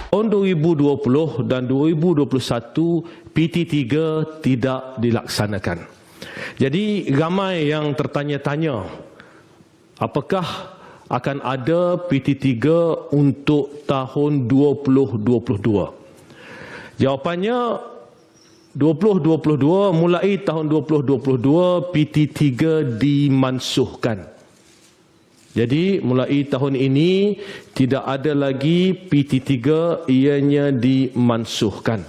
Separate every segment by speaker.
Speaker 1: Tahun 2020 dan 2021 PT3 tidak dilaksanakan. Jadi ramai yang tertanya-tanya, apakah akan ada PT3 untuk tahun 2022? Jawapannya 2022, mulai tahun 2022 PT3 dimansuhkan. Jadi mulai tahun ini tidak ada lagi PT3, ianya dimansuhkan.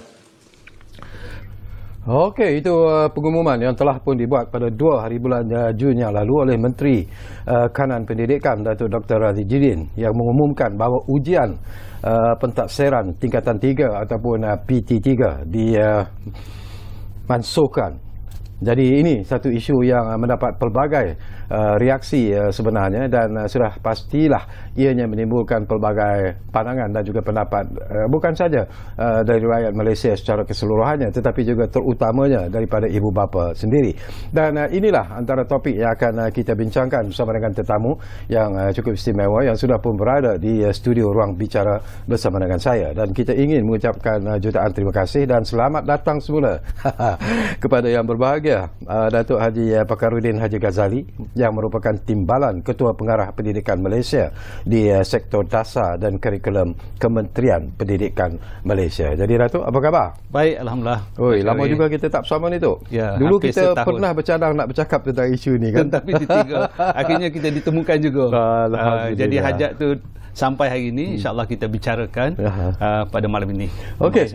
Speaker 2: Okey, itu pengumuman yang telah pun dibuat pada 2 hari bulan Jun yang lalu oleh Menteri Kanan Pendidikan Datuk Dr. Razidin, yang mengumumkan bahawa ujian pentadsiran tingkatan 3 ataupun PT3 dimansuhkan. Jadi ini satu isu yang mendapat pelbagai reaksi sebenarnya, dan sudah pastilah ianya menimbulkan pelbagai pandangan dan juga pendapat, bukan saja dari rakyat Malaysia secara keseluruhannya, tetapi juga terutamanya daripada ibu bapa sendiri. Dan inilah antara topik yang akan kita bincangkan bersama dengan tetamu yang cukup istimewa yang sudah pun berada di studio Ruang Bicara bersama dengan saya. Dan kita ingin mengucapkan jutaan terima kasih dan selamat datang semula kepada yang berbahagia, Datuk Haji Pakarudin Haji Ghazali, yang merupakan Timbalan Ketua Pengarah Pendidikan Malaysia di sektor dasar dan kurikulum Kementerian Pendidikan Malaysia. Jadi Datuk, apa khabar?
Speaker 3: Baik, alhamdulillah.
Speaker 2: Oi, lama juga kita tak bersama ni tu.
Speaker 3: Ya,
Speaker 2: dulu kita
Speaker 3: setahun
Speaker 2: pernah bercadang nak bercakap tentang isu ni kan.
Speaker 3: Tapi akhirnya kita ditemukan juga. Jadi hajat tu sampai hari ini, insya-Allah kita bicarakan pada malam ini.
Speaker 2: Okey,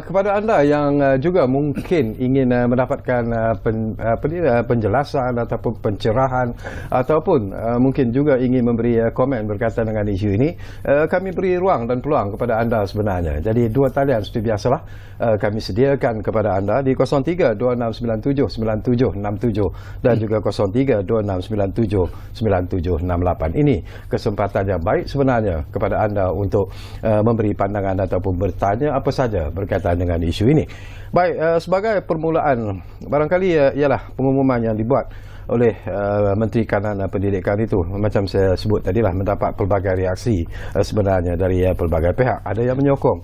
Speaker 2: kepada anda yang juga mungkin ingin mendapatkan penjelasan ataupun pencerahan, ataupun mungkin juga ingin memberi komen berkaitan dengan isu ini, kami beri ruang dan peluang kepada anda sebenarnya. Jadi dua talian seperti biasalah kami sediakan kepada anda di 0326979767 dan juga 0326979768. Ini kesempatan yang baik sebenarnya kepada anda untuk memberi pandangan ataupun bertanya apa saja berkaitan dengan isu ini. Baik, sebagai permulaan, barangkali ialah pengumuman yang dibuat oleh Menteri Kanan Pendidikan itu, macam saya sebut tadilah, mendapat pelbagai reaksi sebenarnya dari pelbagai pihak. Ada yang menyokong,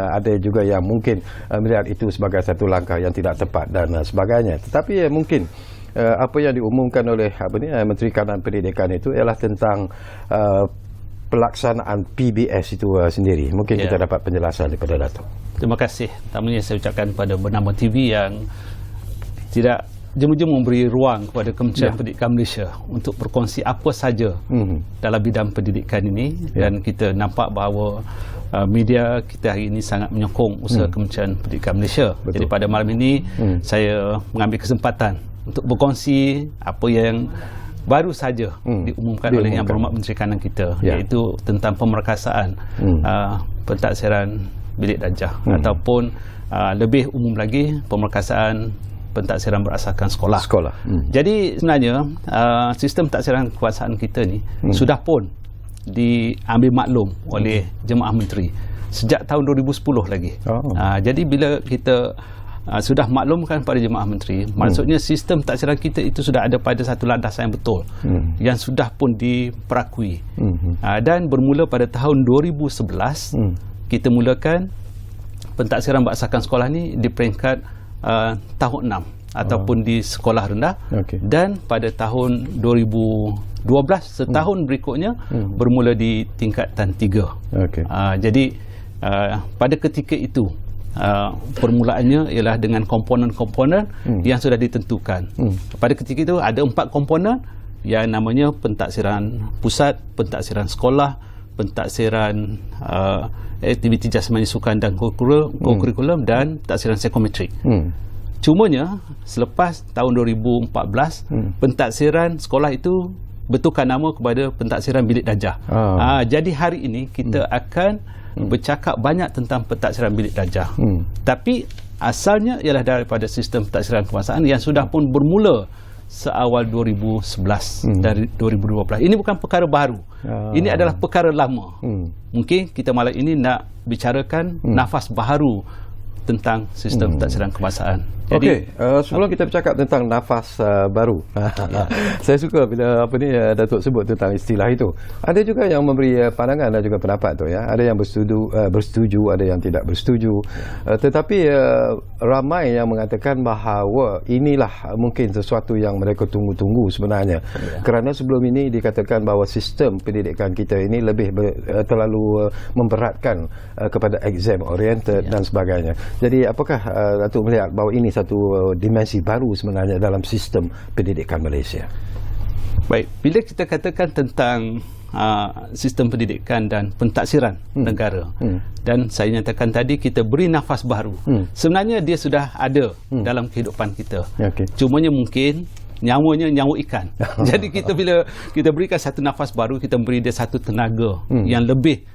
Speaker 2: ada juga yang mungkin melihat itu sebagai satu langkah yang tidak tepat dan sebagainya. Tetapi mungkin apa yang diumumkan oleh Menteri Kanan Pendidikan itu ialah tentang pelaksanaan PBS itu sendiri. Mungkin kita dapat penjelasan daripada Datuk.
Speaker 3: Terima kasih. Pertamanya saya ucapkan pada Bernama TV yang tidak jemu-jemu memberi ruang kepada Kementerian Pendidikan Malaysia untuk berkongsi apa saja dalam bidang pendidikan ini, dan kita nampak bahawa media kita hari ini sangat menyokong usaha Kementerian Pendidikan Malaysia. Betul. Jadi pada malam ini saya mengambil kesempatan untuk berkongsi apa yang baru saja diumumkan oleh Yang Berhormat Menteri Kanan kita, iaitu tentang pemerkasaan pentadsiran bilik darjah, ataupun lebih umum lagi pemerkasaan pentadsiran berasaskan sekolah. Jadi sebenarnya sistem pentadsiran kekuasaan kita ni sudah pun diambil maklum oleh Jemaah Menteri sejak tahun 2010 lagi. Jadi bila kita sudah maklumkan pada Jemaah Menteri, maksudnya sistem pentadsiran kita itu sudah ada pada satu landasan yang betul, yang sudah pun diperakui. Dan bermula pada tahun 2011 kita mulakan pentadsiran berasaskan sekolah ni di peringkat tahun 6 ataupun di sekolah rendah, dan pada tahun 2012 setahun berikutnya bermula di tingkatan 3. Jadi pada ketika itu permulaannya ialah dengan komponen-komponen yang sudah ditentukan. Pada ketika itu ada 4 komponen yang namanya pentadsiran pusat, pentadsiran sekolah, pentadsiran aktiviti jasmani sukan dan kurikulum, dan pentadsiran psikometrik. Cumanya selepas tahun 2014 pentadsiran sekolah itu betulkan nama kepada pentadsiran bilik darjah. Jadi hari ini kita akan bercakap banyak tentang pentadsiran bilik darjah. Tapi asalnya ialah daripada sistem pentadsiran kekuasaan yang sudah pun bermula seawal 2011 dari 2012. Ini bukan perkara baru. Ini adalah perkara lama. Mungkin kita malam ini nak bicarakan nafas baharu tentang sistem pentadbiran kebangsaan. Jadi,
Speaker 2: Okey, sebelum kita bercakap tentang nafas baru, saya suka bila Datuk sebut tentang istilah itu. Ada juga yang memberi pandangan dan juga pendapat tu ya. Ada yang bersetuju, ada yang tidak bersetuju. Tetapi ramai yang mengatakan bahawa inilah mungkin sesuatu yang mereka tunggu-tunggu sebenarnya. Kerana sebelum ini dikatakan bahawa sistem pendidikan kita ini lebih terlalu memberatkan kepada exam oriented dan sebagainya. Jadi apakah Datuk melihat bahawa ini satu dimensi baru sebenarnya dalam sistem pendidikan Malaysia?
Speaker 3: Baik, bila kita katakan tentang sistem pendidikan dan pentadbiran negara, dan saya nyatakan tadi kita beri nafas baru, sebenarnya dia sudah ada dalam kehidupan kita. Cumanya mungkin nyawanya nyawa ikan. Jadi kita bila kita berikan satu nafas baru, kita beri dia satu tenaga yang lebih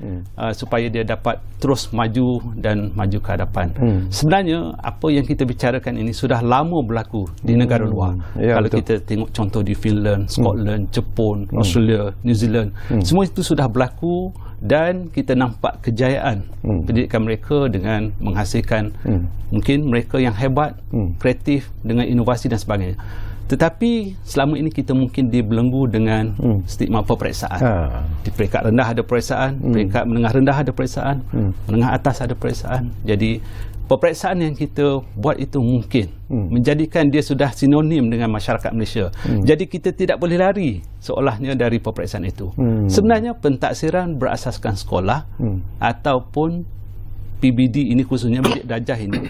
Speaker 3: supaya dia dapat terus maju dan maju ke hadapan. Sebenarnya apa yang kita bicarakan ini sudah lama berlaku di negara luar. Kalau betul. Kita tengok contoh di Finland, Scotland, Jepun, Australia, New Zealand, semua itu sudah berlaku dan kita nampak kejayaan pendidikan mereka dengan menghasilkan mungkin mereka yang hebat, kreatif dengan inovasi dan sebagainya. Tetapi selama ini kita mungkin dibelenggu dengan stigma peperiksaan. Di peringkat rendah ada peperiksaan, peringkat menengah rendah ada peperiksaan, menengah atas ada peperiksaan. Jadi peperiksaan yang kita buat itu mungkin menjadikan dia sudah sinonim dengan masyarakat Malaysia. Jadi kita tidak boleh lari seolahnya dari peperiksaan itu. Sebenarnya pentadbiran berasaskan sekolah ataupun PBD ini khususnya bilik darjah ini,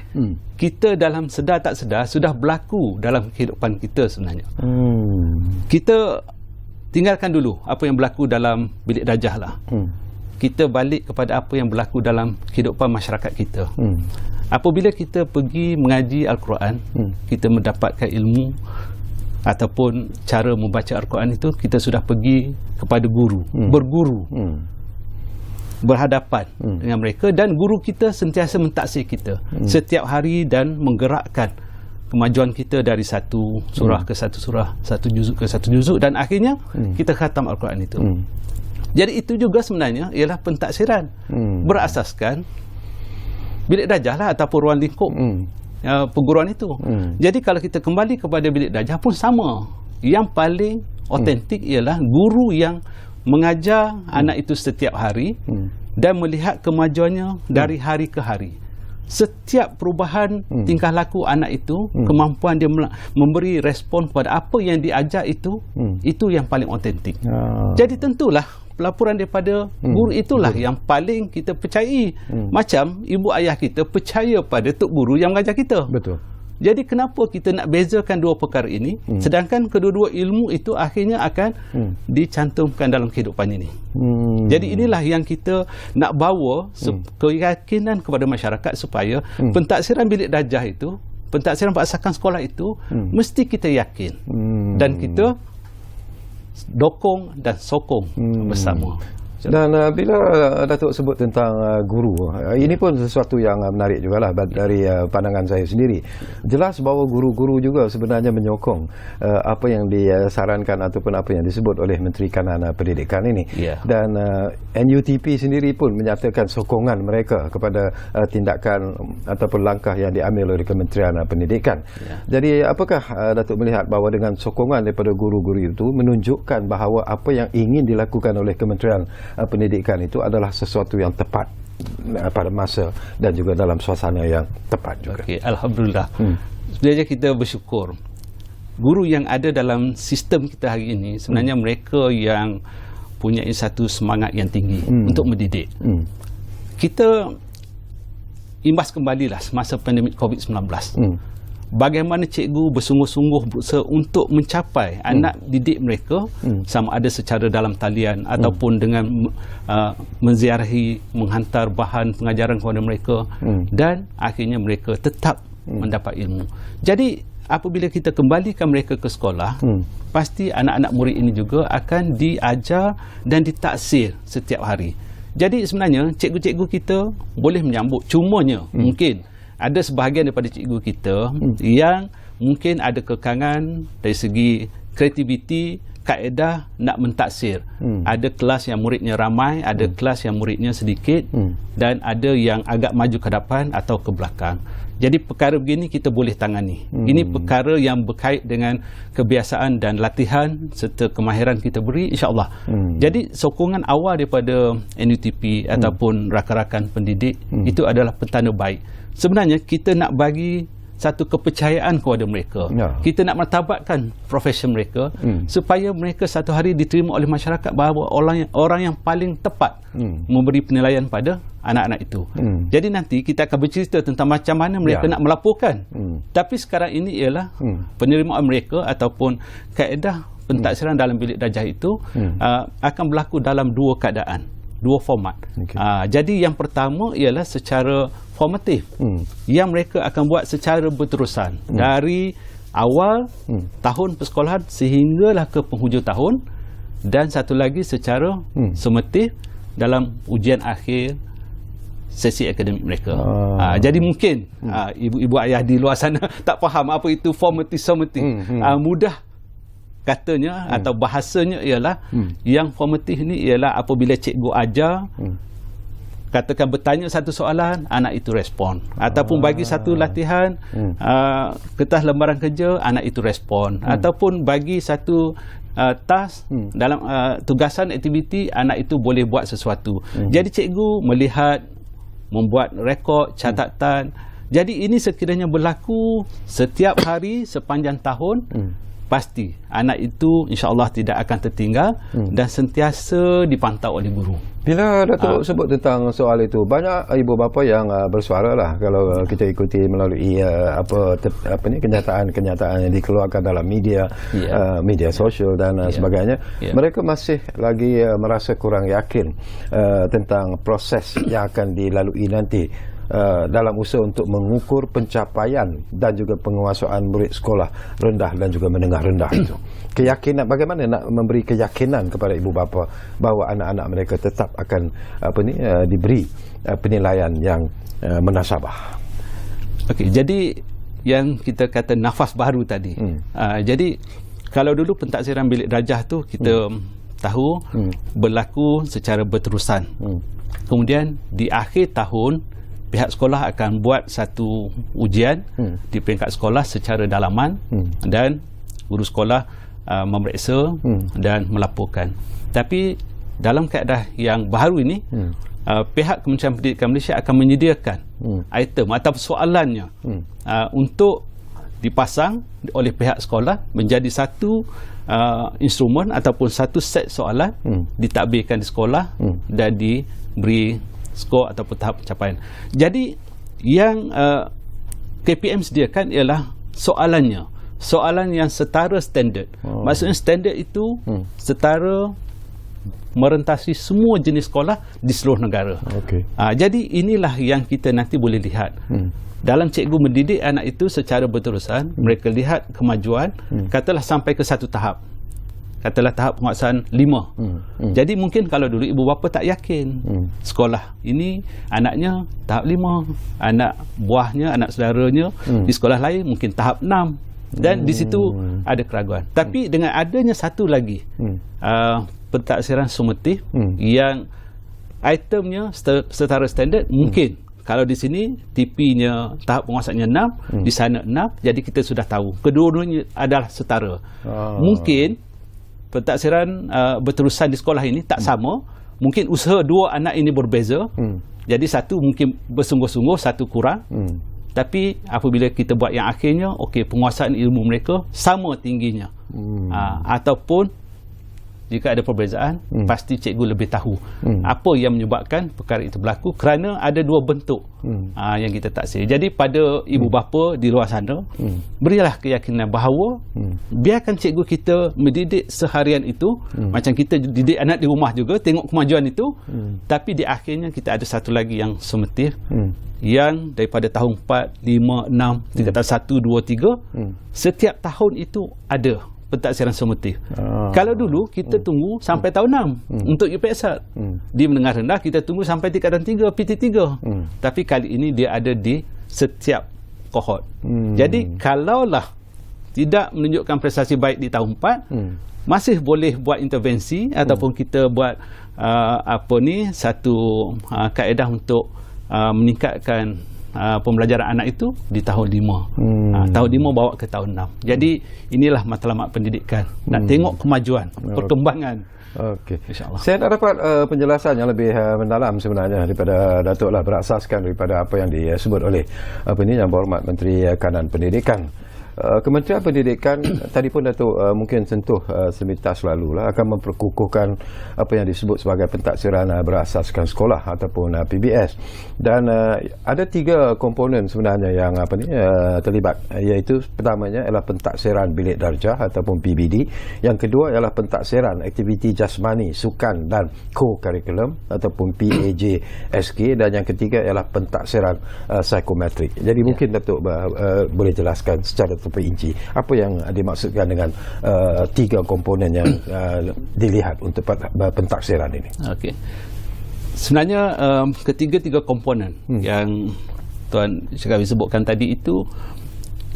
Speaker 3: kita dalam sedar tak sedar sudah berlaku dalam kehidupan kita sebenarnya. Kita tinggalkan dulu apa yang berlaku dalam bilik darjah lah. Kita balik kepada apa yang berlaku dalam kehidupan masyarakat kita. Apabila kita pergi mengaji Al-Quran, kita mendapatkan ilmu ataupun cara membaca Al-Quran itu, kita sudah pergi kepada guru, berguru, berhadapan dengan mereka, dan guru kita sentiasa mentaksir kita setiap hari dan menggerakkan kemajuan kita dari satu surah ke satu surah, satu juzuk ke satu juzuk, dan akhirnya kita khatam Al-Quran itu. Jadi itu juga sebenarnya ialah pentadbiran berasaskan bilik darjah lah ataupun ruang lingkup perguruan itu. Jadi kalau kita kembali kepada bilik darjah pun sama. Yang paling otentik ialah guru yang mengajar anak itu setiap hari dan melihat kemajuannya dari hari ke hari. Setiap perubahan tingkah laku anak itu, kemampuan dia memberi respon kepada apa yang diajar itu yang paling otentik. Jadi tentulah pelaporan daripada guru itulah yang paling kita percayai. Macam ibu ayah kita percaya pada tok guru yang mengajar kita.
Speaker 2: Betul.
Speaker 3: Jadi kenapa kita nak bezakan dua perkara ini, sedangkan kedua-dua ilmu itu akhirnya akan dicantumkan dalam kehidupan ini. Jadi inilah yang kita nak bawa keyakinan kepada masyarakat supaya pentadbiran bilik darjah itu, pentadbiran berasaskan sekolah itu mesti kita yakin dan kita dokong dan sokong bersama.
Speaker 2: Dan bila Datuk sebut tentang guru, ini pun sesuatu yang menarik jugalah dari pandangan saya sendiri. Jelas bahawa guru-guru juga sebenarnya menyokong apa yang disarankan ataupun apa yang disebut oleh Menteri Kanan Pendidikan ini. Dan NUTP sendiri pun menyatakan sokongan mereka kepada tindakan ataupun langkah yang diambil oleh Kementerian Pendidikan. Jadi apakah Datuk melihat bahawa dengan sokongan daripada guru-guru itu menunjukkan bahawa apa yang ingin dilakukan oleh Kementerian Pendidikan itu adalah sesuatu yang tepat pada masa dan juga dalam suasana yang tepat juga.
Speaker 3: Alhamdulillah. Sebenarnya kita bersyukur guru yang ada dalam sistem kita hari ini sebenarnya mereka yang punya satu semangat yang tinggi untuk mendidik. Kita imbas kembalilah semasa pandemik COVID-19. Bagaimana cikgu bersungguh-sungguh berusaha untuk mencapai anak didik mereka, sama ada secara dalam talian ataupun dengan menziarahi, menghantar bahan pengajaran kepada mereka, dan akhirnya mereka tetap mendapat ilmu. Jadi apabila kita kembalikan mereka ke sekolah, pasti anak-anak murid ini juga akan diajar dan ditaksir setiap hari. Jadi sebenarnya cikgu-cikgu kita boleh menyambut, cumanya mungkin ada sebahagian daripada cikgu kita yang mungkin ada kekangan dari segi kreativiti, kaedah nak mentaksir. Ada kelas yang muridnya ramai, ada kelas yang muridnya sedikit, dan ada yang agak maju ke depan atau ke belakang. Jadi perkara begini kita boleh tangani. Ini perkara yang berkait dengan kebiasaan dan latihan serta kemahiran kita beri, insya-Allah. Jadi sokongan awal daripada NUTP ataupun rakan-rakan pendidik itu adalah petanda baik. Sebenarnya kita nak bagi satu kepercayaan kepada mereka. Kita nak martabatkan profesi mereka supaya mereka satu hari diterima oleh masyarakat bahawa orang yang paling tepat memberi penilaian pada anak-anak itu. Jadi nanti kita akan bercerita tentang macam mana mereka nak melaporkan. Tapi sekarang ini ialah penerimaan mereka ataupun kaedah pentaksiran dalam bilik darjah itu akan berlaku dalam dua keadaan, dua format. Jadi yang pertama ialah secara formatif, yang mereka akan buat secara berterusan dari awal tahun persekolahan sehinggalah ke penghujung tahun, dan satu lagi secara sumatif dalam ujian akhir sesi akademik mereka. Jadi mungkin ibu-ibu ayah di luar sana tak faham apa itu formatif summatif. Mudah katanya atau bahasanya ialah yang formatif ni ialah apabila cikgu ajar, katakan bertanya satu soalan, anak itu respon, ataupun bagi satu latihan kertas lembaran kerja, anak itu respon, ataupun bagi satu task dalam tugasan aktiviti, anak itu boleh buat sesuatu. Jadi cikgu melihat, membuat rekod, catatan. Jadi ini sekiranya berlaku setiap hari sepanjang tahun, pasti anak itu insya-Allah tidak akan tertinggal dan sentiasa dipantau oleh guru.
Speaker 2: Bila Datuk sebut tentang soal itu, banyak ibu bapa yang bersuara lah kalau kita ikuti melalui kenyataan-kenyataan yang dikeluarkan dalam media, media sosial dan sebagainya. Mereka masih lagi merasa kurang yakin tentang proses yang akan dilalui nanti dalam usaha untuk mengukur pencapaian dan juga penguasaan murid sekolah rendah dan juga menengah rendah itu. Keyakinan, bagaimana nak memberi keyakinan kepada ibu bapa bahawa anak-anak mereka tetap akan diberi penilaian yang menasabah.
Speaker 3: Okey, jadi yang kita kata nafas baru tadi. Jadi kalau dulu pentaksiran bilik darjah tu kita tahu berlaku secara berterusan. Kemudian di akhir tahun pihak sekolah akan buat satu ujian di peringkat sekolah secara dalaman dan guru sekolah memeriksa dan melaporkan. Tapi dalam keadaan yang baru ini, pihak Kementerian Pendidikan Malaysia akan menyediakan item atau soalannya untuk dipasang oleh pihak sekolah menjadi satu instrumen ataupun satu set soalan ditadbirkan di sekolah dan diberi skor ataupun tahap pencapaian. Jadi yang KPM sediakan ialah soalannya, soalan yang setara standard. Maksudnya standard itu setara merentasi semua jenis sekolah di seluruh negara. Jadi inilah yang kita nanti boleh lihat. Dalam cikgu mendidik anak itu secara berterusan, mereka lihat kemajuan, katalah sampai ke satu tahap. Katalah tahap penguasaan 5. Jadi mungkin kalau dulu ibu bapa tak yakin sekolah ini anaknya tahap 5, anak buahnya, anak saudaranya di sekolah lain mungkin tahap 6, dan di situ ada keraguan. Tapi dengan adanya satu lagi pentaksiran sumatif yang itemnya setara standard, mungkin kalau di sini TP-nya tahap penguasaannya 6, di sana 6, jadi kita sudah tahu kedua-duanya adalah setara. Mungkin pentaksiran berterusan di sekolah ini tak sama. Mungkin usaha dua anak ini berbeza. Jadi satu mungkin bersungguh-sungguh, satu kurang. Tapi apabila kita buat yang akhirnya, okey, penguasaan ilmu mereka sama tingginya. Ataupun jika ada perbezaan, pasti cikgu lebih tahu apa yang menyebabkan perkara itu berlaku, kerana ada dua bentuk yang kita taksir. Jadi pada ibu bapa di luar sana, berilah keyakinan bahawa biarkan cikgu kita mendidik seharian itu, macam kita didik anak di rumah juga, tengok kemajuan itu, tapi di akhirnya kita ada satu lagi yang sumatif, yang daripada tahun 4, 5, 6, tingkatan 1, 2, 3, setiap tahun itu ada pentaksiran sumatif. Kalau dulu kita tunggu sampai tahun 6 untuk UPSR. Di menengah rendah kita tunggu sampai tingkatan 3 PT3. Tapi kali ini dia ada di setiap kohort. Jadi kalaulah tidak menunjukkan prestasi baik di tahun 4, masih boleh buat intervensi ataupun kita buat satu kaedah untuk meningkatkan pembelajaran anak itu di tahun 5. Tahun 5 bawa ke tahun 6. Jadi inilah matlamat pendidikan. Nak tengok kemajuan, perkembangan.
Speaker 2: Okey.
Speaker 3: InsyaAllah.
Speaker 2: Saya nak dapat penjelasan yang lebih mendalam sebenarnya daripada Datuk lah, berasaskan daripada apa yang disebut oleh Yang Berhormat Menteri Kanan Pendidikan. Kementerian Pendidikan tadi pun Datuk mungkin sentuh semintas lalu lah, akan memperkukuhkan apa yang disebut sebagai pentaksiran berasaskan sekolah ataupun PBS, dan ada 3 komponen sebenarnya yang terlibat, iaitu pertamanya ialah pentaksiran bilik darjah ataupun PBD, yang kedua ialah pentaksiran aktiviti jasmani, sukan dan co-curriculum ataupun PAJSK, dan yang ketiga ialah pentaksiran psikometrik. Jadi mungkin Datuk boleh jelaskan secara terperinci apa yang dimaksudkan dengan 3 komponen yang dilihat untuk pentaksiran ini.
Speaker 3: Okey. Sebenarnya ketiga-tiga komponen yang Tuan Syekh sebutkan tadi itu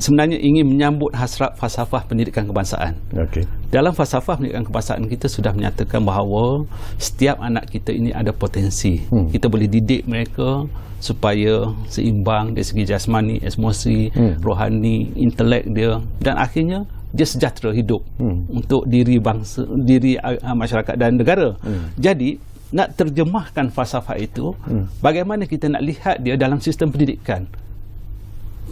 Speaker 3: sebenarnya ingin menyambut hasrat falsafah pendidikan kebangsaan.
Speaker 2: Okey.
Speaker 3: Dalam falsafah pendidikan kebangsaan kita sudah menyatakan bahawa setiap anak kita ini ada potensi. Kita boleh didik mereka supaya seimbang dari segi jasmani, emosi, rohani, intelek dia, dan akhirnya dia sejahtera hidup untuk diri bangsa, diri masyarakat dan negara. Jadi nak terjemahkan falsafah itu, bagaimana kita nak lihat dia dalam sistem pendidikan,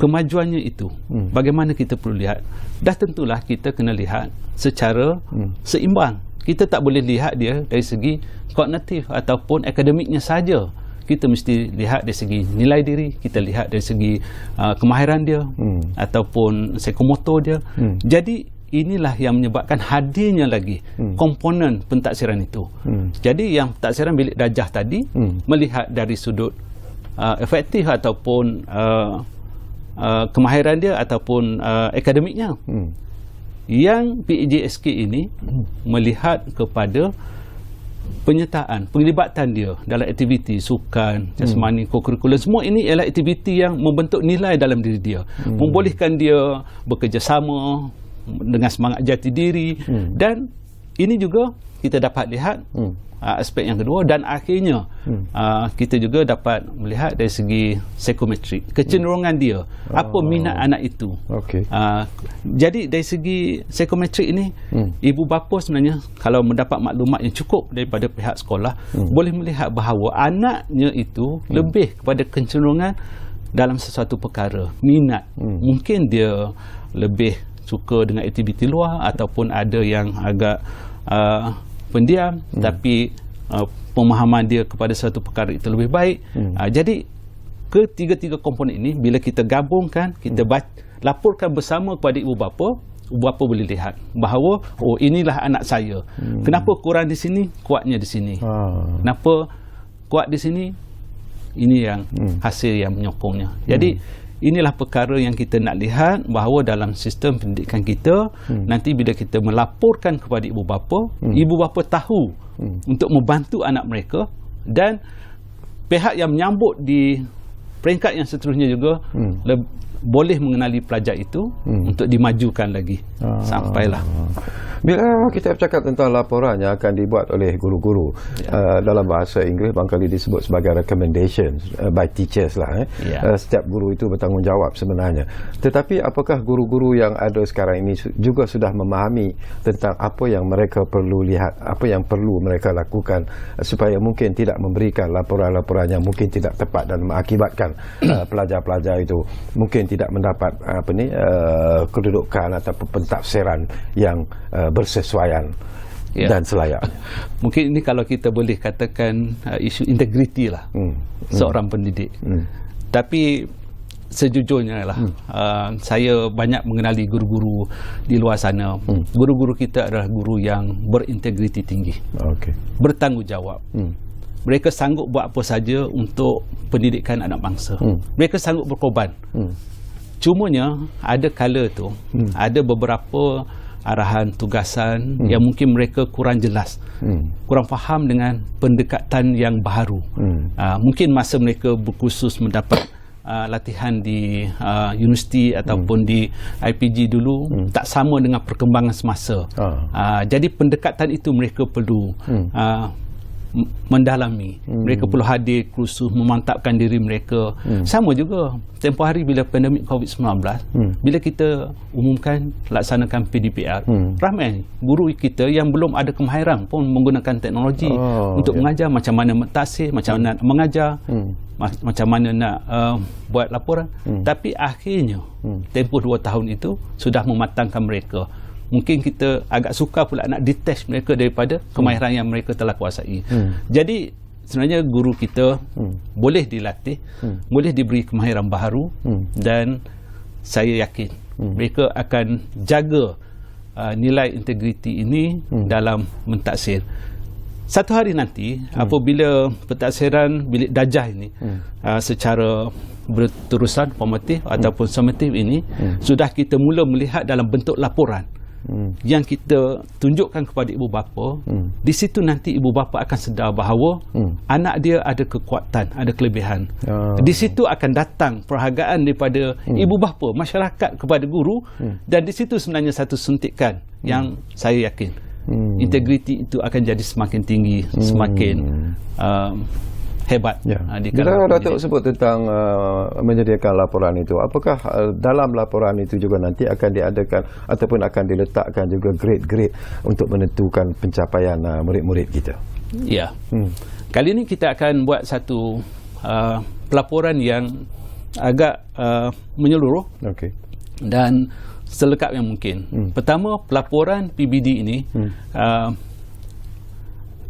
Speaker 3: kemajuannya itu, bagaimana kita perlu lihat. Dah tentulah kita kena lihat secara seimbang. Kita tak boleh lihat dia dari segi kognitif ataupun akademiknya saja. Kita mesti lihat dari segi nilai diri, kita lihat dari segi kemahiran dia ataupun psikomotor dia. Jadi inilah yang menyebabkan hadirnya lagi komponen pentaksiran itu. Jadi yang pentaksiran bilik darjah tadi melihat dari sudut efektif ataupun kemahiran dia ataupun akademiknya. Yang PAJSK ini melihat kepada penyertaan, penglibatan dia dalam aktiviti sukan, jasmani, co-curriculum. Semua ini ialah aktiviti yang membentuk nilai dalam diri dia, membolehkan dia bekerjasama dengan semangat jati diri, dan ini juga kita dapat lihat aspek yang kedua, dan akhirnya kita juga dapat melihat dari segi psikometrik, kecenderungan dia, apa minat anak itu. Jadi dari segi psikometrik ini, ibu bapa sebenarnya kalau mendapat maklumat yang cukup daripada pihak sekolah, boleh melihat bahawa anaknya itu lebih kepada kecenderungan dalam sesuatu perkara, minat. Mungkin dia lebih suka dengan aktiviti luar, ataupun ada yang agak pendiam, tapi pemahaman dia kepada satu perkara itu lebih baik. Jadi ketiga-tiga komponen ini bila kita gabungkan, kita laporkan bersama kepada ibu bapa boleh lihat bahawa inilah anak saya. Kenapa kurang di sini, kuatnya di sini. Kenapa kuat di sini, ini yang hasil yang menyokongnya. Jadi inilah perkara yang kita nak lihat, bahawa dalam sistem pendidikan kita, nanti bila kita melaporkan kepada ibu bapa tahu untuk membantu anak mereka, dan pihak yang menyambut di peringkat yang seterusnya juga boleh mengenali pelajar itu untuk dimajukan lagi sampailah.
Speaker 2: Bila kita bercakap tentang laporan yang akan dibuat oleh guru-guru, dalam bahasa Inggeris barangkali disebut sebagai recommendation by teachers lah. Setiap guru itu bertanggungjawab sebenarnya. Tetapi apakah guru-guru yang ada sekarang ini juga sudah memahami tentang apa yang mereka perlu lihat, apa yang perlu mereka lakukan, supaya mungkin tidak memberikan laporan-laporan yang mungkin tidak tepat dan mengakibatkan pelajar-pelajar itu mungkin tidak mendapat kedudukan atau pentafsiran yang bersesuaian dan selayaknya.
Speaker 3: Mungkin ini kalau kita boleh katakan isu integriti lah seorang pendidik. Tapi sejujurnya lah, saya banyak mengenali guru-guru di luar sana. Guru-guru kita adalah guru yang berintegriti tinggi, bertanggungjawab. Mereka sanggup buat apa saja untuk pendidikan anak bangsa. Mereka sanggup berkorban. Cumanya ada kala tu ada beberapa arahan tugasan yang mungkin mereka kurang jelas, kurang faham dengan pendekatan yang baru. Mungkin masa mereka berkursus mendapat latihan di universiti ataupun di IPG dulu tak sama dengan perkembangan semasa. Jadi pendekatan itu mereka perlu mendalami. Mereka perlu hadir kursus, memantapkan diri mereka. Sama juga tempoh hari bila pandemik COVID-19, bila kita umumkan laksanakan PDPR, ramai guru kita yang belum ada kemahiran pun menggunakan teknologi untuk mengajar, macam mana mentaksir, macam mana nak mengajar, macam mana nak buat laporan. Tapi akhirnya tempoh 2 tahun itu sudah mematangkan mereka. Mungkin kita agak sukar pula nak detach mereka daripada kemahiran yang mereka telah kuasai. Jadi sebenarnya guru kita boleh dilatih, boleh diberi kemahiran baharu, dan saya yakin mereka akan jaga nilai integriti ini dalam mentaksir. Satu hari nanti apabila pentaksiran bilik darjah ini secara berterusan formatif ataupun summatif ini sudah kita mula melihat dalam bentuk laporan yang kita tunjukkan kepada ibu bapa, di situ nanti ibu bapa akan sedar bahawa anak dia ada kekuatan, ada kelebihan. Di situ akan datang perhargaan daripada ibu bapa, masyarakat kepada guru, dan di situ sebenarnya satu suntikan yang saya yakin integriti itu akan jadi semakin tinggi, semakin hebat.
Speaker 2: Bila Datuk sebut tentang menyediakan laporan itu, apakah dalam laporan itu juga nanti akan diadakan ataupun akan diletakkan juga grade-grade untuk menentukan pencapaian murid-murid kita?
Speaker 3: Ya. Kali ini kita akan buat satu pelaporan yang agak menyeluruh dan selengkap yang mungkin. Pertama, pelaporan PBD ini,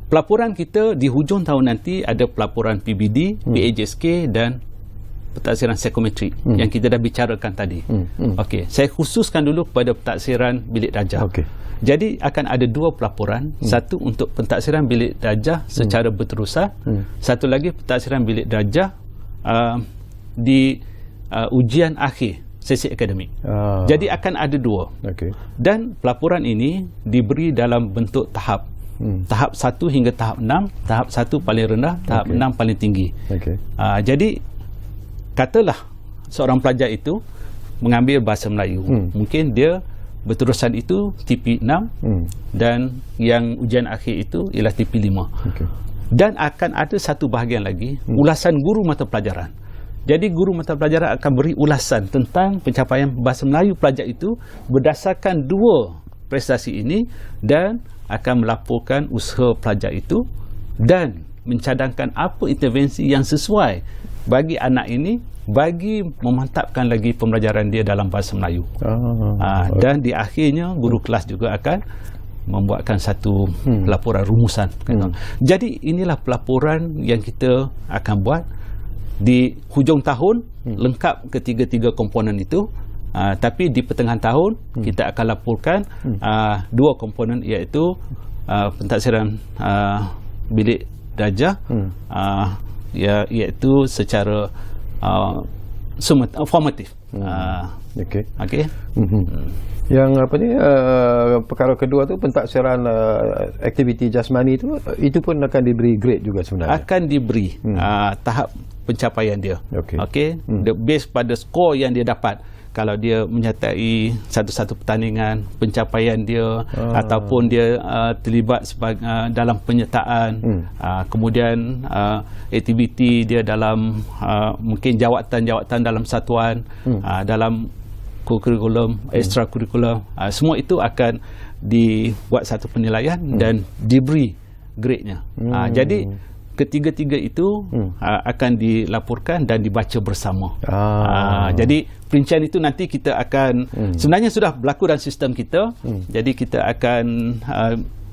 Speaker 3: pelaporan kita di hujung tahun nanti ada pelaporan PBD, PAJSK dan pentaksiran psikometrik yang kita dah bicarakan tadi. Okey, saya khususkan dulu kepada pentaksiran bilik darjah. Jadi akan ada 2 pelaporan, satu untuk pentaksiran bilik darjah secara berterusan, satu lagi pentaksiran bilik darjah di ujian akhir sesi akademik. Jadi akan ada 2. Dan pelaporan ini diberi dalam bentuk tahap. Tahap 1 hingga tahap 6. Tahap 1 paling rendah, tahap 6 paling tinggi. Jadi katalah seorang pelajar itu mengambil bahasa Melayu, mungkin dia berterusan itu TP6, dan yang ujian akhir itu ialah TP5. Dan akan ada satu bahagian lagi, ulasan guru mata pelajaran. Jadi guru mata pelajaran akan beri ulasan tentang pencapaian bahasa Melayu pelajar itu berdasarkan 2 prestasi ini, dan akan melaporkan usaha pelajar itu dan mencadangkan apa intervensi yang sesuai bagi anak ini bagi memantapkan lagi pembelajaran dia dalam bahasa Melayu. Dan di akhirnya guru kelas juga akan membuatkan satu laporan rumusan. Jadi inilah pelaporan yang kita akan buat di hujung tahun, lengkap ketiga-tiga komponen itu. Tapi di pertengahan tahun kita akan laporkan 2 komponen, iaitu pentaksiran bilik darjah, iaitu secara formatif.
Speaker 2: Yang perkara kedua tu pentaksiran aktiviti jasmani itu pun akan diberi grade juga sebenarnya.
Speaker 3: Akan diberi tahap pencapaian dia. The base pada skor yang dia dapat. Kalau dia menyertai satu-satu pertandingan, pencapaian dia, ataupun dia terlibat dalam penyertaan, kemudian aktiviti dia dalam mungkin jawatan-jawatan dalam satuan, dalam kurikulum, ekstrakurikulum, semua itu akan dibuat satu penilaian dan diberi grade-nya. Jadi ketiga-tiga itu akan dilaporkan dan dibaca bersama. Jadi perincian itu nanti kita akan sebenarnya sudah berlaku dalam sistem kita. Jadi kita akan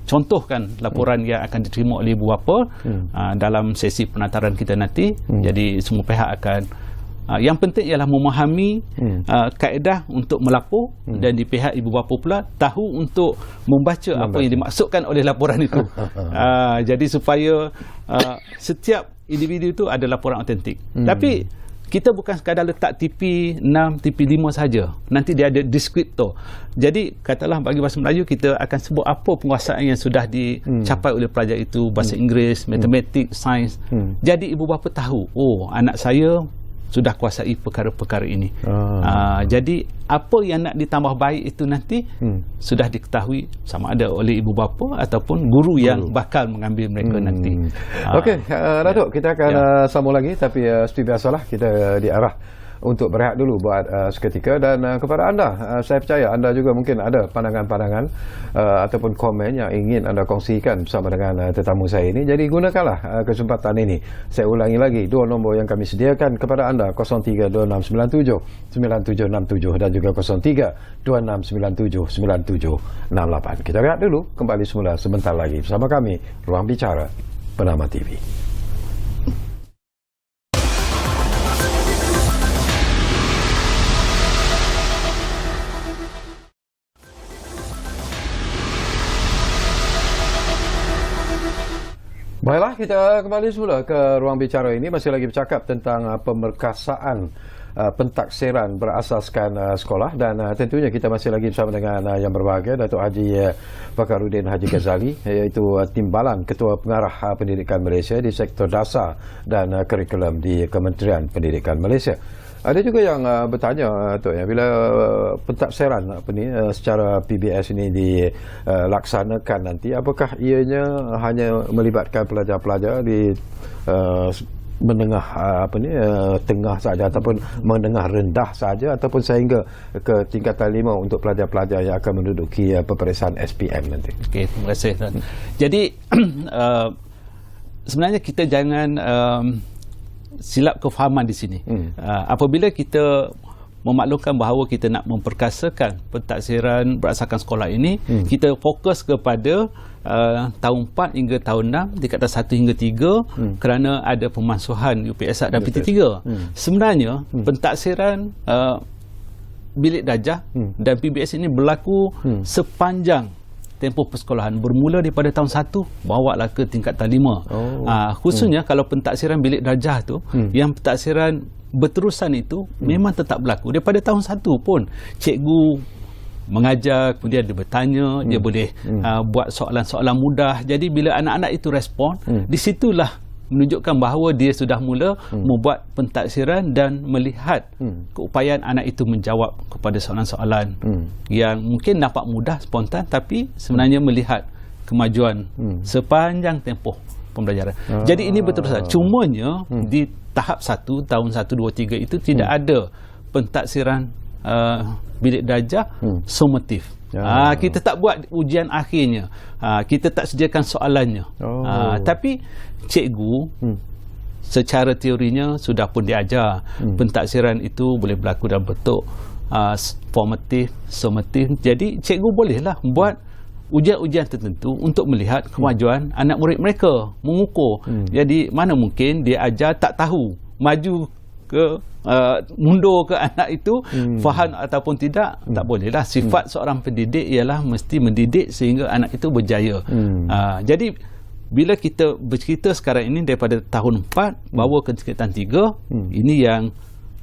Speaker 3: contohkan laporan yang akan diterima oleh ibu bapa dalam sesi penantaran kita nanti. Jadi semua pihak akan yang penting ialah memahami kaedah untuk melapor, dan di pihak ibu bapa pula tahu untuk membaca apa yang dimaksudkan oleh laporan itu. Jadi supaya setiap individu itu ada laporan autentik. Tapi kita bukan sekadar letak TP6, TP5 saja. Nanti dia ada deskriptor. Jadi katalah bagi bahasa Melayu kita akan sebut apa penguasaan yang sudah dicapai oleh pelajar itu, bahasa Inggeris, matematik, sains. Jadi ibu bapa tahu, oh anak saya sudah kuasai perkara-perkara ini. Jadi apa yang nak ditambah baik itu nanti sudah diketahui sama ada oleh ibu bapa ataupun guru yang bakal mengambil mereka nanti.
Speaker 2: Okey, Datuk, kita akan sambung lagi, tapi seperti biasalah kita diarah untuk berehat dulu buat seketika, dan kepada anda, saya percaya anda juga mungkin ada pandangan-pandangan ataupun komen yang ingin anda kongsikan bersama dengan tetamu saya ini. Jadi gunakanlah kesempatan ini. Saya ulangi lagi, dua nombor yang kami sediakan kepada anda, 0326979767 dan juga 0326979768. Kita rehat dulu, kembali semula sebentar lagi bersama kami, Ruang Bicara Bernama TV. Baiklah, kita kembali semula ke Ruang Bicara ini. Masih lagi bercakap tentang pemerkasaan pentaksiran berasaskan sekolah, dan tentunya kita masih lagi bersama dengan yang berbahagia Datuk Haji Fakhruddin Haji Ghazali, iaitu Timbalan Ketua Pengarah Pendidikan Malaysia di Sektor Dasar dan Kurikulum di Kementerian Pendidikan Malaysia. Ada juga yang bertanya, Tok, ya, bila pentaksiran secara PBS ini dilaksanakan nanti, apakah ianya hanya melibatkan pelajar-pelajar di menengah tengah saja ataupun menengah rendah saja, ataupun sehingga ke tingkatan 5 untuk pelajar-pelajar yang akan menduduki peperiksaan SPM nanti? Okey,
Speaker 3: terima kasih. Jadi sebenarnya kita jangan silap kefahaman di sini. Apabila kita memaklumkan bahawa kita nak memperkasakan pentaksiran berasaskan sekolah ini, kita fokus kepada tahun 4 hingga tahun 6, tingkatan 1 hingga 3, kerana ada pemansuhan UPSR dan PT3. Sebenarnya pentaksiran bilik darjah dan PBS ini berlaku sepanjang tempoh persekolahan, bermula daripada tahun 1 bawalah ke tingkatan 5. Khususnya kalau pentaksiran bilik darjah tu, yang pentaksiran berterusan itu memang tetap berlaku. Daripada tahun 1 pun cikgu mengajar, kemudian dia bertanya, dia boleh buat soalan-soalan mudah. Jadi bila anak-anak itu respon, di situlah menunjukkan bahawa dia sudah mula membuat pentaksiran dan melihat keupayaan anak itu menjawab kepada soalan-soalan yang mungkin nampak mudah, spontan, tapi sebenarnya melihat kemajuan sepanjang tempoh pembelajaran. Jadi ini berterusan. Cumanya di tahap 1, tahun 1, 2, 3 itu tidak ada pentaksiran bilik darjah summatif. Kita tak buat ujian akhirnya, kita tak sediakan soalannya, tapi cikgu secara teorinya sudah pun diajar pentaksiran itu boleh berlaku dalam bentuk formatif, summatif. Jadi cikgu bolehlah buat ujian-ujian tertentu untuk melihat kemajuan anak murid mereka, mengukur. Jadi mana mungkin dia ajar tak tahu maju ke mundur ke anak itu faham ataupun tidak. Tak bolehlah. Sifat seorang pendidik ialah mesti mendidik sehingga anak itu berjaya. Jadi bila kita bercerita sekarang ini daripada tahun 4 bawa ke tingkatan 3, ini yang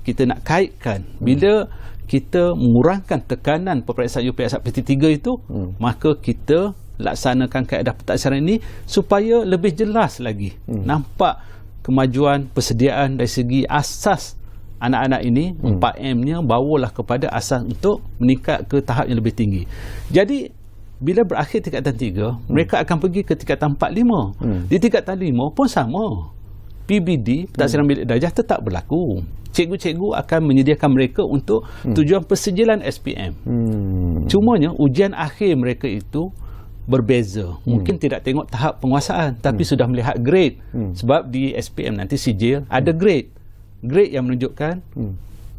Speaker 3: kita nak kaitkan. Bila kita mengurangkan tekanan peperiksaan UPSR PT3 itu, maka kita laksanakan kaedah pentaksiran ini supaya lebih jelas lagi nampak kemajuan persediaan dari segi asas anak-anak ini. 4M-nya bawalah kepada asas untuk meningkat ke tahap yang lebih tinggi. Jadi bila berakhir tingkatan 3, mereka akan pergi ke tingkatan 4, 5. Di tingkatan 5 pun sama. PBD, pentaksiran bilik darjah, tetap berlaku. Cikgu-cikgu akan menyediakan mereka untuk tujuan persijilan SPM. Cumanya ujian akhir mereka itu berbeza. Mungkin tidak tengok tahap penguasaan, tapi sudah melihat grade. Sebab di SPM nanti sijil ada grade. Grade yang menunjukkan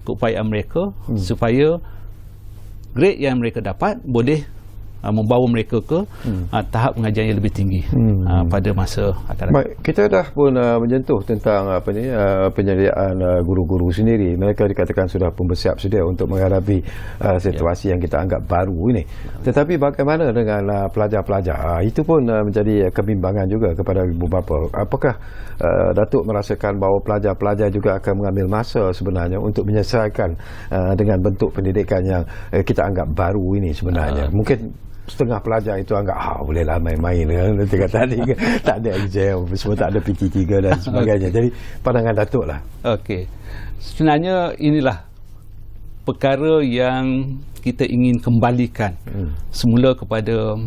Speaker 3: keupayaan mereka, supaya grade yang mereka dapat boleh membawa mereka ke tahap pengajian yang lebih tinggi pada masa akan datang.
Speaker 2: Baik, kita dah pun menyentuh tentang penyediaan guru-guru sendiri. Mereka dikatakan sudah pun bersiap sedia untuk menghadapi situasi yang kita anggap baru ini. Tetapi bagaimana dengan pelajar-pelajar? Itu pun menjadi kebimbangan juga kepada ibu bapa. Apakah Datuk merasakan bahawa pelajar-pelajar juga akan mengambil masa sebenarnya untuk menyesuaikan dengan bentuk pendidikan yang kita anggap baru ini sebenarnya? Mungkin setengah pelajar itu anggap bolehlah main-main nanti kata tadi tak ada exam, semua tak ada PT3 dan sebagainya. Jadi pandangan Datuk lah.
Speaker 3: Okey. Sebenarnya inilah perkara yang kita ingin kembalikan semula kepada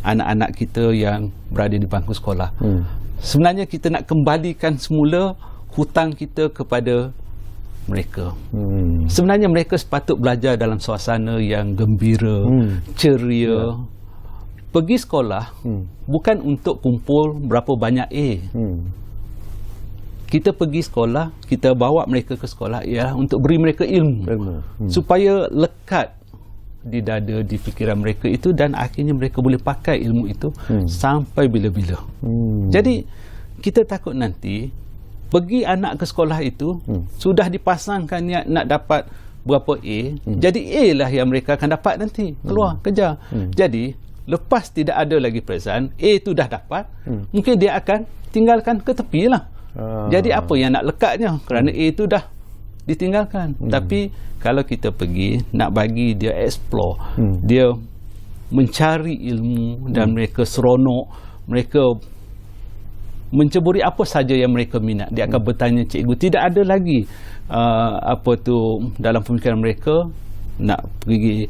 Speaker 3: anak-anak kita yang berada di bangku sekolah. Sebenarnya kita nak kembalikan semula hutang kita kepada mereka. Sebenarnya mereka sepatut belajar dalam suasana yang gembira, ceria. Pergi sekolah bukan untuk kumpul berapa banyak A. Kita pergi sekolah, kita bawa mereka ke sekolah ialah untuk beri mereka ilmu. Supaya lekat di dada, di fikiran mereka itu, dan akhirnya mereka boleh pakai ilmu itu sampai bila-bila. Jadi kita takut nanti pergi anak ke sekolah itu sudah dipasangkan niat nak dapat berapa A, jadi A lah yang mereka akan dapat nanti keluar kerja. Jadi lepas tidak ada lagi perasaan A itu dah dapat, mungkin dia akan tinggalkan ke tepi lah. Jadi apa yang nak lekatnya, kerana A itu dah ditinggalkan. Tapi kalau kita pergi nak bagi dia explore, dia mencari ilmu dan mereka seronok, mereka menceburi apa saja yang mereka minat, dia akan bertanya cikgu. Tidak ada lagi dalam pemikiran mereka nak pergi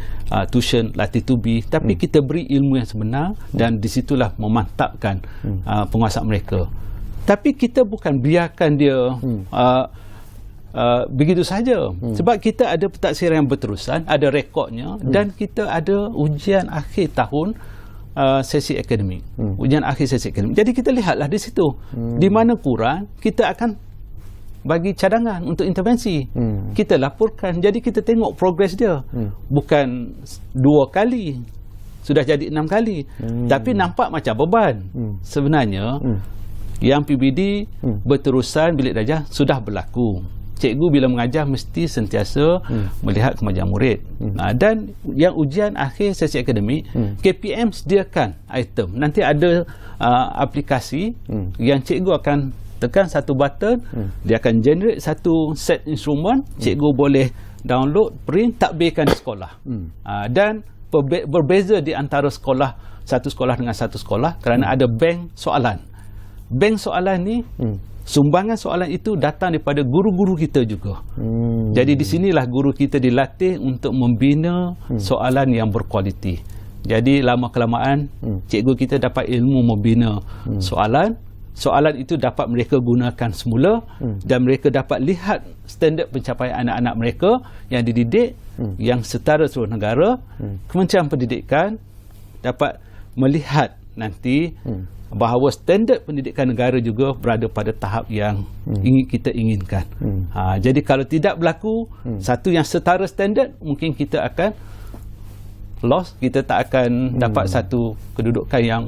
Speaker 3: tuition, latih tubi, tapi kita beri ilmu yang sebenar dan disitulah memantapkan penguasaan mereka. Tapi kita bukan biarkan dia begitu saja, sebab kita ada pentaksiran yang berterusan, ada rekodnya, dan kita ada ujian akhir tahun sesi akademik, ujian akhir sesi akademik. Jadi kita lihatlah di situ di mana kurang, kita akan bagi cadangan untuk intervensi. Kita laporkan, jadi kita tengok progres dia. Bukan 2 kali sudah jadi 6 kali, tapi nampak macam beban. Sebenarnya yang PBD berterusan bilik darjah sudah berlaku. Cikgu bila mengajar mesti sentiasa melihat kemajuan murid. Dan yang ujian akhir sesi akademik, KPM sediakan item. Nanti ada aplikasi yang cikgu akan tekan satu button, dia akan generate satu set instrumen, cikgu boleh download, print, takbirkan di sekolah. Dan berbeza di antara sekolah, satu sekolah dengan satu sekolah, kerana ada bank soalan. Bank soalan ni, sumbangan soalan itu datang daripada guru-guru kita juga. Jadi di sinilah guru kita dilatih untuk membina soalan yang berkualiti. Jadi lama-kelamaan cikgu kita dapat ilmu membina soalan. Soalan itu dapat mereka gunakan semula, dan mereka dapat lihat standard pencapaian anak-anak mereka yang dididik yang setara seluruh negara. Kementerian Pendidikan dapat melihat nanti bahawa standard pendidikan negara juga berada pada tahap yang kita inginkan. Jadi kalau tidak berlaku satu yang setara standard, mungkin kita akan lost, kita tak akan dapat satu kedudukan yang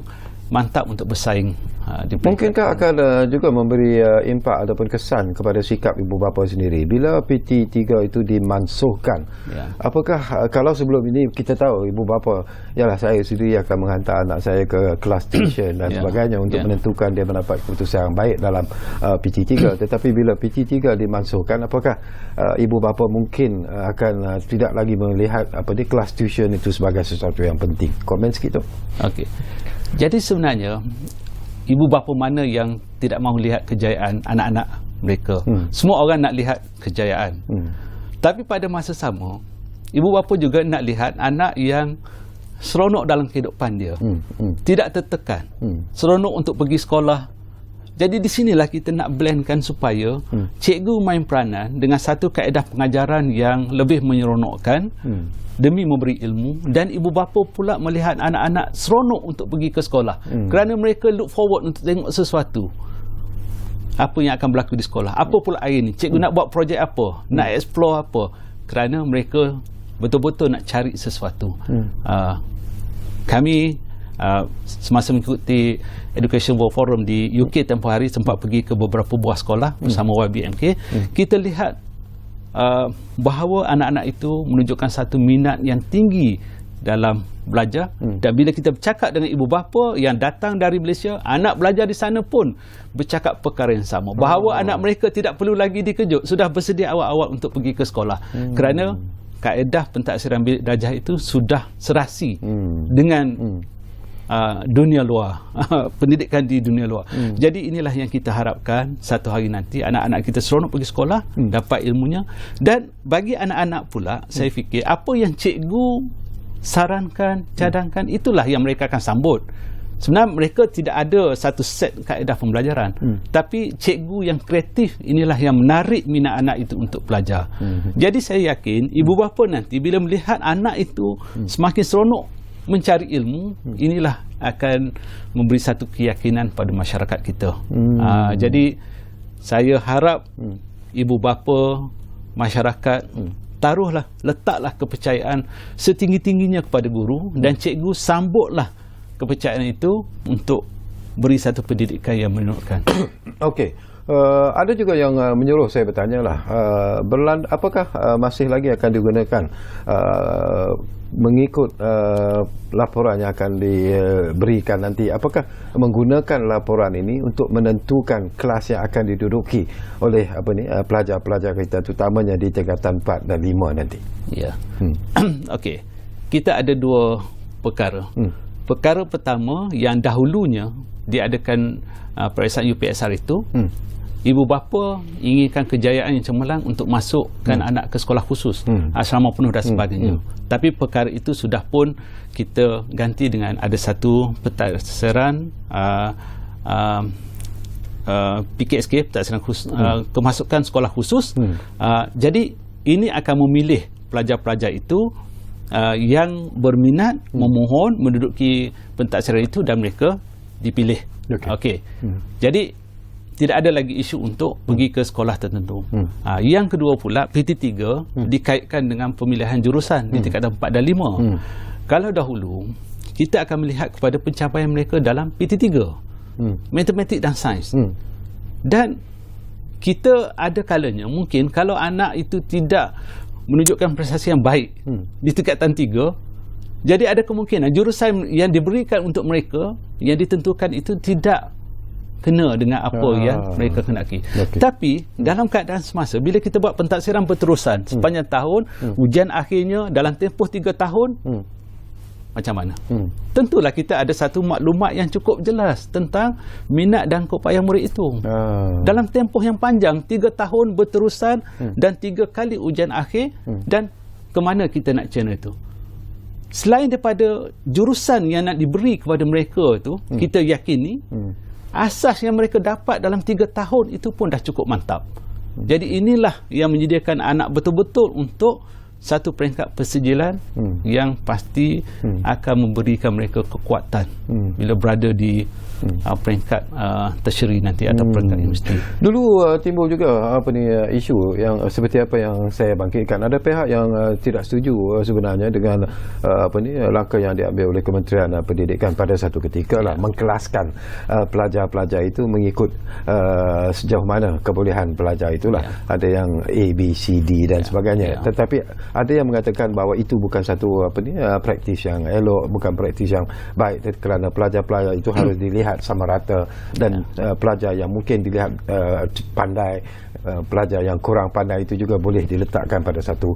Speaker 3: mantap untuk bersaing.
Speaker 2: Mungkinkah akan juga memberi impak ataupun kesan kepada sikap ibu bapa sendiri bila PT3 itu dimansuhkan? Apakah kalau sebelum ini kita tahu ibu bapa, yalah saya sendiri akan menghantar anak saya ke kelas tuition dan sebagainya untuk menentukan dia mendapat keputusan yang baik dalam PT3. Tetapi bila PT3 dimansuhkan, apakah ibu bapa mungkin akan tidak lagi melihat kelas tuition itu sebagai sesuatu yang penting? Komen sikit tu.
Speaker 3: Okey. Jadi sebenarnya ibu bapa mana yang tidak mahu lihat kejayaan anak-anak mereka? Semua orang nak lihat kejayaan. Tapi pada masa sama, ibu bapa juga nak lihat anak yang seronok dalam kehidupan dia. Tidak tertekan. Seronok untuk pergi sekolah. Jadi di sinilah kita nak blendkan supaya cikgu main peranan dengan satu kaedah pengajaran yang lebih menyeronokkan demi memberi ilmu, dan ibu bapa pula melihat anak-anak seronok untuk pergi ke sekolah kerana mereka look forward untuk tengok sesuatu apa yang akan berlaku di sekolah. Apa pula hari ni cikgu nak buat projek apa, nak explore apa, kerana mereka betul-betul nak cari sesuatu. Kami semasa mengikuti Education World Forum di UK tempoh hari sempat pergi ke beberapa buah sekolah bersama YBMK. Kita lihat bahawa anak-anak itu menunjukkan satu minat yang tinggi dalam belajar. Dan bila kita bercakap dengan ibu bapa yang datang dari Malaysia, anak belajar di sana pun bercakap perkara yang sama, bahawa anak mereka tidak perlu lagi dikejut, sudah bersedia awal-awal untuk pergi ke sekolah. Kerana kaedah pentaksiran bilik darjah itu sudah serasi dengan dunia luar, pendidikan di dunia luar. Jadi inilah yang kita harapkan satu hari nanti anak-anak kita seronok pergi sekolah, dapat ilmunya. Dan bagi anak-anak pula, saya fikir apa yang cikgu sarankan, cadangkan, itulah yang mereka akan sambut. Sebenarnya mereka tidak ada satu set kaedah pembelajaran, tapi cikgu yang kreatif inilah yang menarik minat anak itu untuk belajar. Jadi saya yakin ibu bapa nanti bila melihat anak itu semakin seronok mencari ilmu, inilah akan memberi satu keyakinan pada masyarakat kita. Jadi saya harap ibu bapa, masyarakat, letaklah kepercayaan setinggi-tingginya kepada guru, dan cikgu sambutlah kepercayaan itu untuk beri satu pendidikan yang menurutkan.
Speaker 2: Okey. Ada juga yang menyuruh saya bertanyalah, apakah masih lagi akan digunakan mengikut laporan yang akan diberikan nanti, apakah menggunakan laporan ini untuk menentukan kelas yang akan diduduki oleh pelajar-pelajar kita, terutamanya di tingkatan 4 dan 5 nanti?
Speaker 3: Ya. Okey. Kita ada dua perkara. Perkara pertama, yang dahulunya diadakan peperiksaan UPSR itu, ibu bapa inginkan kejayaan yang cemerlang untuk masukkan anak ke sekolah khusus, asrama penuh dan sebagainya. Tapi perkara itu sudah pun kita ganti dengan ada satu pentaksiran PKSK, pentaksiran kemasukan sekolah khusus. Jadi ini akan memilih pelajar-pelajar itu yang berminat memohon menduduki pentaksiran itu, dan mereka dipilih. Okey. Jadi tidak ada lagi isu untuk pergi ke sekolah tertentu. Yang kedua pula, PT3 dikaitkan dengan pemilihan jurusan di tingkatan 4 dan 5. Kalau dahulu kita akan melihat kepada pencapaian mereka dalam PT3, matematik dan sains. Dan kita ada kalanya mungkin kalau anak itu tidak menunjukkan prestasi yang baik di tingkatan 3, jadi ada kemungkinan jurusan yang diberikan untuk mereka, yang ditentukan itu tidak kena dengan apa yang mereka kenaki. Tapi dalam keadaan semasa, bila kita buat pentaksiran berterusan sepanjang tahun, ujian akhirnya dalam tempoh 3 tahun, macam mana? Tentulah kita ada satu maklumat yang cukup jelas tentang minat dan keupayaan murid itu. Dalam tempoh yang panjang, 3 tahun berterusan dan 3 kali ujian akhir, dan ke mana kita nak channel itu? Selain daripada jurusan yang nak diberi kepada mereka itu, kita yakini asas yang mereka dapat dalam 3 tahun itu pun dah cukup mantap. Jadi inilah yang menyediakan anak betul-betul untuk satu peringkat persijilan yang pasti akan memberikan mereka kekuatan bila berada di peringkat tertiary nanti atau peringkat universiti.
Speaker 2: Dulu timbul juga isu yang seperti apa yang saya bangkitkan. Ada pihak yang tidak setuju sebenarnya dengan langkah yang diambil oleh Kementerian Pendidikan pada satu ketika lah, mengkelaskan pelajar-pelajar itu mengikut sejauh mana kebolehan pelajar itulah. Ada yang A, B, C, D dan sebagainya. Tetapi ada yang mengatakan bahawa itu bukan satu praktis yang elok, bukan praktis yang baik, kerana pelajar-pelajar itu harus dilihat sama rata, dan pelajar yang mungkin dilihat pandai, pelajar yang kurang pandai itu juga boleh diletakkan pada satu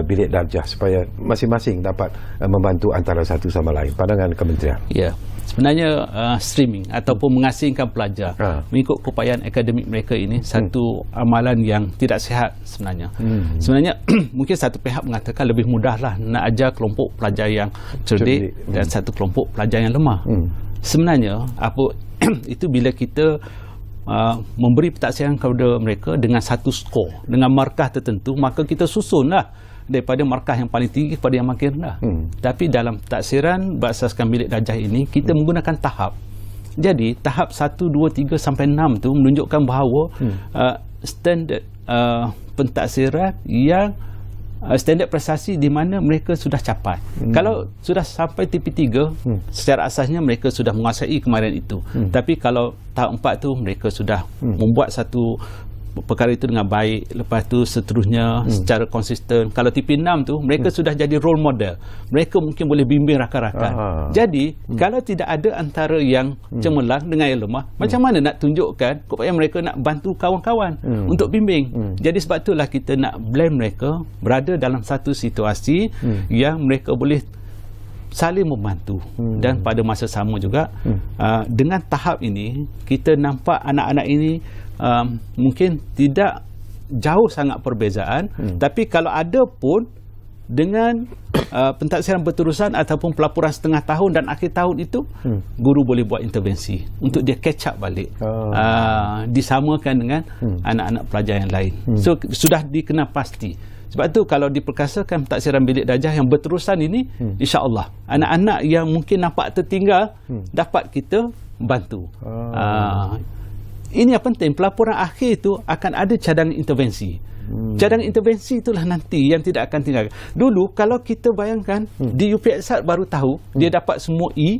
Speaker 2: bilik darjah supaya masing-masing dapat membantu antara satu sama lain. Pandangan kementerian?
Speaker 3: Ya, sebenarnya streaming ataupun mengasingkan pelajar mengikut keupayaan akademik mereka ini satu amalan yang tidak sihat sebenarnya. Sebenarnya mungkin satu pihak mengatakan lebih mudahlah nak ajar kelompok pelajar yang cerdik dan satu kelompok pelajar yang lemah. Sebenarnya itu bila kita memberi pentaksiran kepada mereka dengan satu skor, dengan markah tertentu, maka kita susunlah daripada markah yang paling tinggi kepada yang makin rendah. Tapi dalam pentaksiran berasaskan bilik darjah ini, kita menggunakan tahap. Jadi tahap 1, 2, 3 sampai 6 tu menunjukkan bahawa standard pentaksiran yang standard prestasi di mana mereka sudah capai. Kalau sudah sampai TP3, secara asasnya mereka sudah menguasai kemahiran itu. Tapi kalau tahap 4 tu mereka sudah membuat satu perkara itu dengan baik, lepas tu seterusnya secara konsisten. Kalau TP6 tu mereka sudah jadi role model, mereka mungkin boleh bimbing rakan-rakan. Jadi kalau tidak ada antara yang cemerlang dengan yang lemah, macam mana nak tunjukkan supaya mereka nak bantu kawan-kawan untuk bimbing. Jadi sebab itulah kita nak blame mereka berada dalam satu situasi yang mereka boleh saling membantu. Dan pada masa sama juga dengan tahap ini kita nampak anak-anak ini mungkin tidak jauh sangat perbezaan, tapi kalau ada pun dengan pentaksiran berterusan ataupun pelaporan setengah tahun dan akhir tahun itu, guru boleh buat intervensi untuk dia catch up balik, disamakan dengan anak-anak pelajar yang lain. So sudah dikenal pasti. Sebab tu kalau diperkasakan pentaksiran bilik darjah yang berterusan ini, insya-Allah anak-anak yang mungkin nampak tertinggal dapat kita bantu. Ini yang penting, pelaporan akhir itu akan ada cadangan intervensi. Cadangan intervensi itulah nanti yang tidak akan tinggal. Dulu kalau kita bayangkan di UPXR baru tahu dia dapat semua E,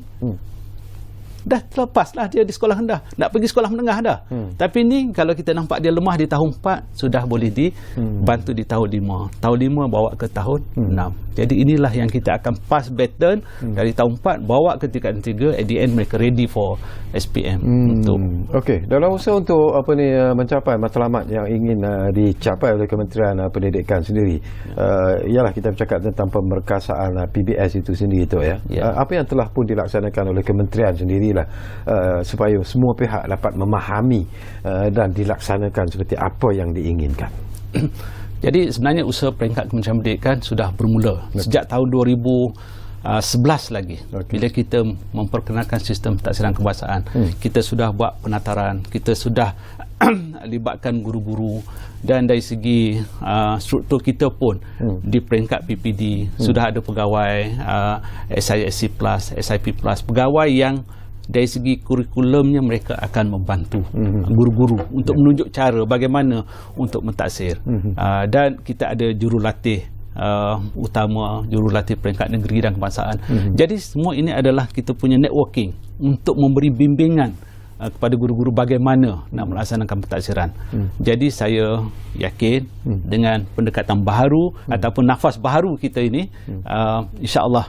Speaker 3: dah terlepas lah dia di sekolah rendah, nak pergi sekolah menengah dah. Tapi ni kalau kita nampak dia lemah di tahun 4, sudah boleh dibantu di tahun 5. Tahun 5 bawa ke tahun 6. Jadi inilah yang kita akan pass baton dari tahun 4 bawa ke tingkatan 3. At the end mereka ready for SPM.
Speaker 2: Okey, dalam usaha untuk mencapai matlamat yang ingin dicapai oleh Kementerian Pendidikan sendiri, ialah kita bercakap tentang pemberkasaan PBS itu sendiri tu ya. Apa yang telah pun dilaksanakan oleh kementerian sendiri supaya semua pihak dapat memahami dan dilaksanakan seperti apa yang diinginkan.
Speaker 3: Jadi sebenarnya usaha peringkat Kementerian Pendidikan sudah bermula sejak tahun 2011 lagi. Bila kita memperkenalkan sistem pentaksiran kebangsaan, kita sudah buat penataran, kita sudah libatkan guru-guru, dan dari segi struktur kita pun di peringkat PPD sudah ada pegawai SISC Plus, SIP Plus, pegawai yang dari segi kurikulumnya mereka akan membantu guru-guru untuk menunjuk cara bagaimana untuk mentaksir. Dan kita ada jurulatih utama, jurulatih peringkat negeri dan kebangsaan. Jadi semua ini adalah kita punya networking untuk memberi bimbingan kepada guru-guru bagaimana nak melaksanakan pentaksiran. Jadi saya yakin dengan pendekatan baharu ataupun nafas baharu kita ini, insya-Allah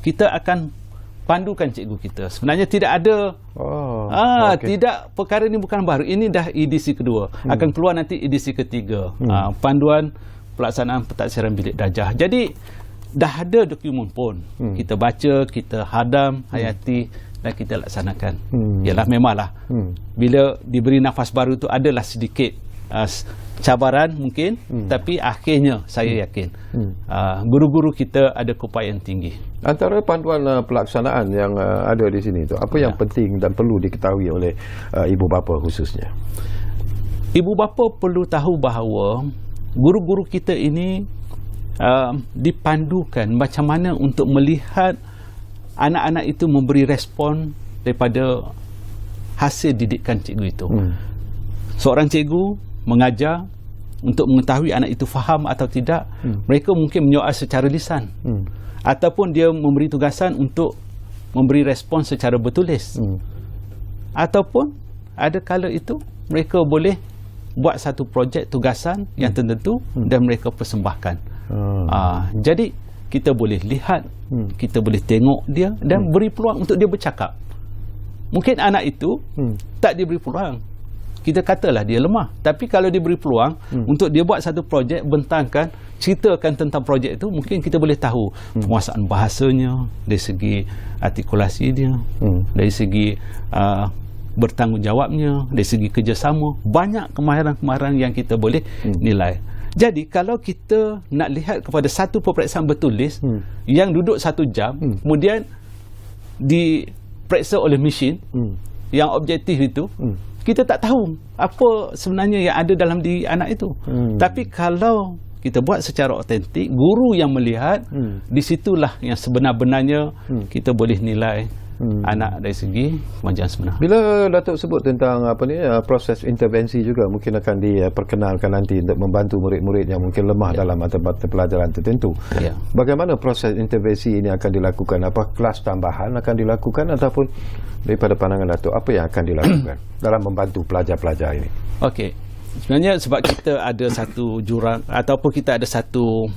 Speaker 3: kita akan pandukan cikgu kita. Sebenarnya tidak ada tidak, perkara ini bukan baru. Ini dah edisi kedua. Akan keluar nanti edisi ketiga. Panduan pelaksanaan pentaksiran bilik darjah. Jadi dah ada dokumen pun. Kita baca, kita hadam, hayati dan kita laksanakan. Yalah memanglah. Bila diberi nafas baru tu adalah sedikit cabaran mungkin, tapi akhirnya saya yakin guru-guru kita ada keupayaan tinggi.
Speaker 2: Antara panduan pelaksanaan yang ada di sini tu, apa yang penting dan perlu diketahui oleh ibu bapa khususnya?
Speaker 3: Ibu bapa perlu tahu bahawa guru-guru kita ini dipandukan macam mana untuk melihat anak-anak itu memberi respon daripada hasil didikan cikgu itu. Seorang cikgu mengajar untuk mengetahui anak itu faham atau tidak. Mereka mungkin menyoal secara lisan, ataupun dia memberi tugasan untuk memberi respon secara bertulis, ataupun ada kala itu mereka boleh buat satu projek tugasan yang tertentu dan mereka persembahkan. Jadi kita boleh lihat, kita boleh tengok dia dan beri peluang untuk dia bercakap. Mungkin anak itu tak diberi peluang, kita katalah dia lemah, tapi kalau diberi peluang untuk dia buat satu projek, bentangkan, ceritakan tentang projek itu, mungkin kita boleh tahu penguasaan bahasanya, dari segi artikulasi dia, dari segi bertanggungjawabnya, dari segi kerjasama, banyak kemahiran-kemahiran yang kita boleh nilai. Jadi kalau kita nak lihat kepada satu peperiksaan bertulis yang duduk 1 jam, kemudian diperiksa oleh mesin yang objektif itu, kita tak tahu apa sebenarnya yang ada dalam diri anak itu. Tapi kalau kita buat secara otentik, guru yang melihat, disitulah yang sebenar-benarnya kita boleh nilai anak dari segi kemajuan sebenar.
Speaker 2: Bila Datuk sebut tentang proses intervensi juga mungkin akan diperkenalkan nanti untuk membantu murid-murid yang mungkin lemah dalam mata-mata pelajaran tertentu. Bagaimana proses intervensi ini akan dilakukan? Apa kelas tambahan akan dilakukan ataupun daripada pandangan Datuk apa yang akan dilakukan dalam membantu pelajar-pelajar ini?
Speaker 3: Okey. Sebenarnya sebab kita ada satu jurang ataupun kita ada satu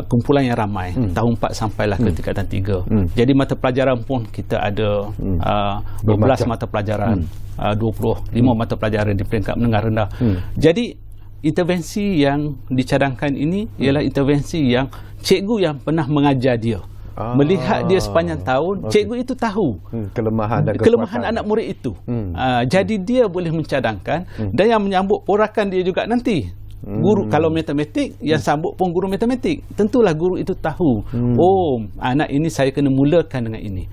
Speaker 3: kumpulan yang ramai, tahun 4 sampailah ke tingkatan 3. Jadi mata pelajaran pun kita ada 12 mata pelajaran, 25 mata pelajaran di peringkat menengah rendah. Jadi intervensi yang dicadangkan ini ialah intervensi yang cikgu yang pernah mengajar dia. Melihat dia sepanjang tahun, cikgu itu tahu kelemahan anak murid itu. Jadi dia boleh mencadangkan, dan yang menyambut porakan dia juga nanti. Guru kalau matematik, yang sambut pun guru matematik. Tentulah guru itu tahu, oh anak ini saya kena mulakan dengan ini.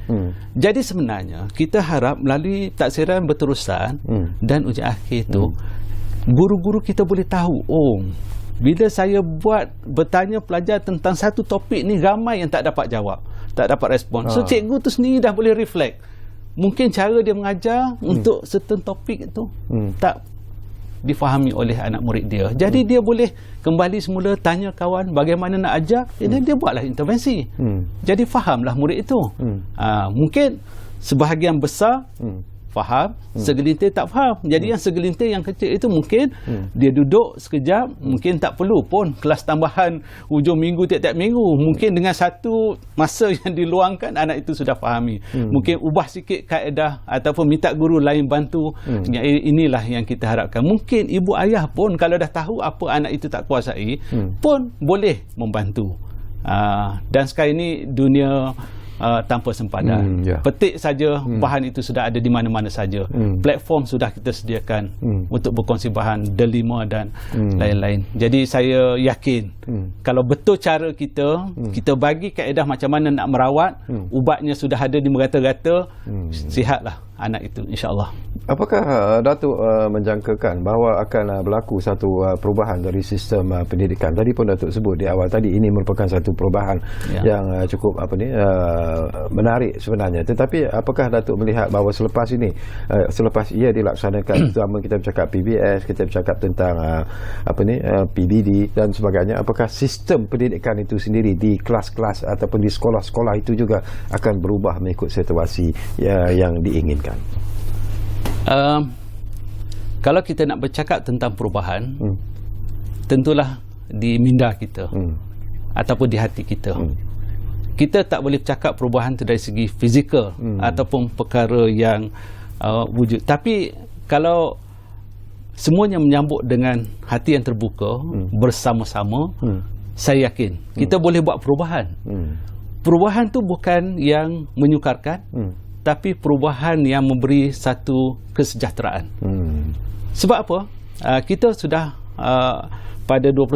Speaker 3: Jadi sebenarnya kita harap melalui taksiran berterusan dan ujian akhir itu, guru-guru kita boleh tahu, oh bila saya bertanya pelajar tentang satu topik ni, ramai yang tak dapat jawab, tak dapat respon. So cikgu tu sendiri dah boleh reflect. Mungkin cara dia mengajar untuk certain topik itu tak difahami oleh anak murid dia. Jadi dia boleh kembali semula tanya kawan bagaimana nak ajar, dan dia buatlah intervensi. Jadi fahamlah murid itu. Mungkin sebahagian besar faham, segelintir tak faham. Jadi yang segelintir yang kecil itu mungkin dia duduk sekejap, mungkin tak perlu pun kelas tambahan hujung minggu tiap-tiap minggu. Mungkin dengan satu masa yang diluangkan, anak itu sudah fahami. Mungkin ubah sikit kaedah ataupun minta guru lain bantu. Inilah yang kita harapkan. Mungkin ibu ayah pun kalau dah tahu apa anak itu tak kuasai, pun boleh membantu. Dan sekarang ini dunia tanpa sempadan. Petik saja, bahan itu sudah ada di mana-mana saja. Platform sudah kita sediakan untuk berkongsi bahan, delima dan lain-lain. Jadi saya yakin kalau betul cara kita bagi kaedah macam mana nak merawat, ubatnya sudah ada di merata-rata, sihatlah anak itu, insya-Allah.
Speaker 2: Apakah Datuk menjangkakan bahawa akan berlaku satu perubahan dari sistem pendidikan? Tadi pun Datuk sebut di awal tadi, ini merupakan satu perubahan yang cukup menarik sebenarnya. Tetapi apakah Datuk melihat bahawa selepas ini, selepas ia dilaksanakan, terutama kita bercakap PBS, kita bercakap tentang PBD dan sebagainya, apakah sistem pendidikan itu sendiri di kelas-kelas ataupun di sekolah-sekolah itu juga akan berubah mengikut situasi yang diinginkan?
Speaker 3: Kalau kita nak bercakap tentang perubahan, tentulah di minda kita ataupun di hati kita. Kita tak boleh cakap perubahan itu dari segi fizikal ataupun perkara yang wujud. Tapi kalau semuanya menyambut dengan hati yang terbuka, bersama-sama, saya yakin kita boleh buat perubahan. Perubahan tu bukan yang menyukarkan, tapi perubahan yang memberi satu kesejahteraan. Sebab apa? Kita sudah pada 21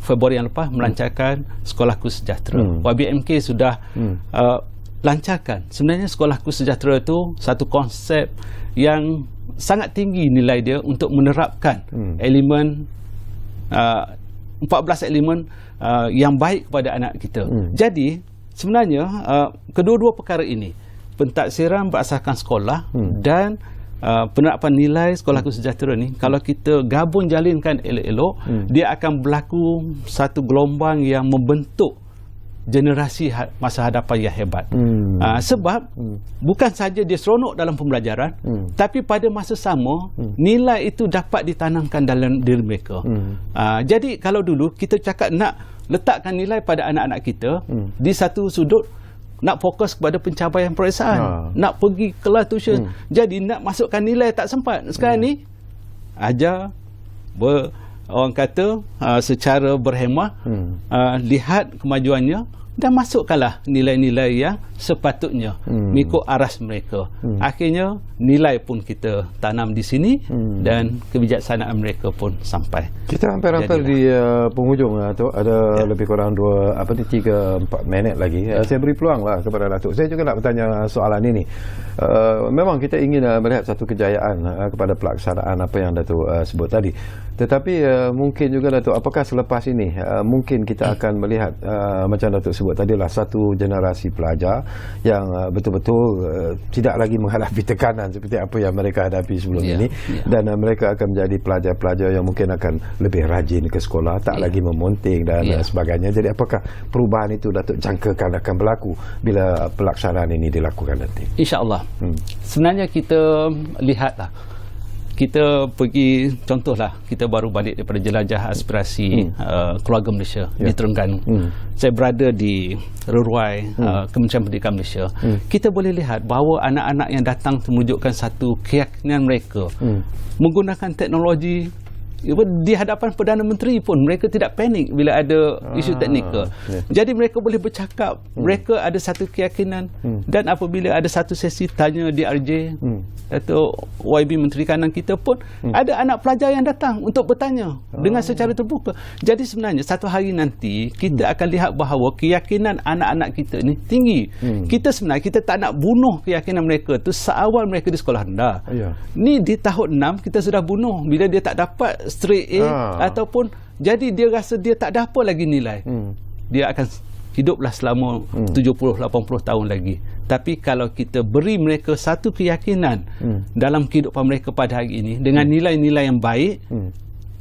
Speaker 3: Februari yang lepas melancarkan Sekolahku Sejahtera. YBMK sudah lancarkan. Sebenarnya Sekolahku Sejahtera itu satu konsep yang sangat tinggi nilai dia untuk menerapkan elemen 14 elemen yang baik kepada anak kita. Jadi sebenarnya kedua-dua perkara ini, pentaksiran berasaskan sekolah dan penerapan nilai Sekolahku Sejahtera ni, kalau kita gabung jalinkan elok-elok, dia akan berlaku satu gelombang yang membentuk generasi masa hadapan yang hebat. Sebab bukan saja dia seronok dalam pembelajaran, tapi pada masa sama nilai itu dapat ditanamkan dalam diri mereka. Jadi kalau dulu kita cakap nak letakkan nilai pada anak-anak kita, di satu sudut nak fokus kepada pencapaian peperiksaan, nak pergi kelas tuition, jadi nak masukkan nilai tak sempat. Sekarang ni ajar orang kata secara berhemah, lihat kemajuannya dan masukkanlah nilai-nilai yang sepatutnya mengikut aras mereka. Akhirnya nilai pun kita tanam di sini dan kebijaksanaan mereka pun sampai.
Speaker 2: Kita hampir-hampir di penghujung tu, ada lebih kurang 3-4 minit lagi. Saya beri peluang lah kepada Datuk. Saya juga nak bertanya soalan ini. Memang kita ingin melihat satu kejayaan kepada pelaksanaan apa yang Datuk sebut tadi. Tetapi mungkin juga Datuk, apakah selepas ini mungkin kita akan melihat macam Datuk sebut tadilah satu generasi pelajar yang betul-betul tidak lagi menghadapi tekanan seperti apa yang mereka hadapi sebelum ini, dan mereka akan menjadi pelajar-pelajar yang mungkin akan lebih rajin ke sekolah, tak lagi memonting dan sebagainya. Jadi apakah perubahan itu Datuk jangkakan akan berlaku bila pelaksanaan ini dilakukan nanti?
Speaker 3: InsyaAllah. Sebenarnya kita lihatlah, kita pergi, contohlah kita baru balik daripada jelajah aspirasi keluarga Malaysia di Terengganu. Saya berada di Reruai Kementerian Pendidikan Malaysia. Kita boleh lihat bahawa anak-anak yang datang menunjukkan satu keyakinan mereka menggunakan teknologi. Di hadapan Perdana Menteri pun mereka tidak panik bila ada isu teknikal. Jadi mereka boleh bercakap, mereka ada satu keyakinan, dan apabila ada satu sesi tanya DRJ atau YB Menteri Kanan kita pun ada anak pelajar yang datang untuk bertanya dengan secara terbuka. Jadi sebenarnya satu hari nanti kita akan lihat bahawa keyakinan anak-anak kita ni tinggi. Kita sebenarnya kita tak nak bunuh keyakinan mereka tu seawal mereka di sekolah rendah. Ni di tahun 6 kita sudah bunuh bila dia tak dapat straight A ataupun jadi dia rasa dia tak ada apa lagi nilai. Dia akan hiduplah selama 70-80 tahun lagi. Tapi kalau kita beri mereka satu keyakinan dalam kehidupan mereka pada hari ini dengan nilai-nilai yang baik,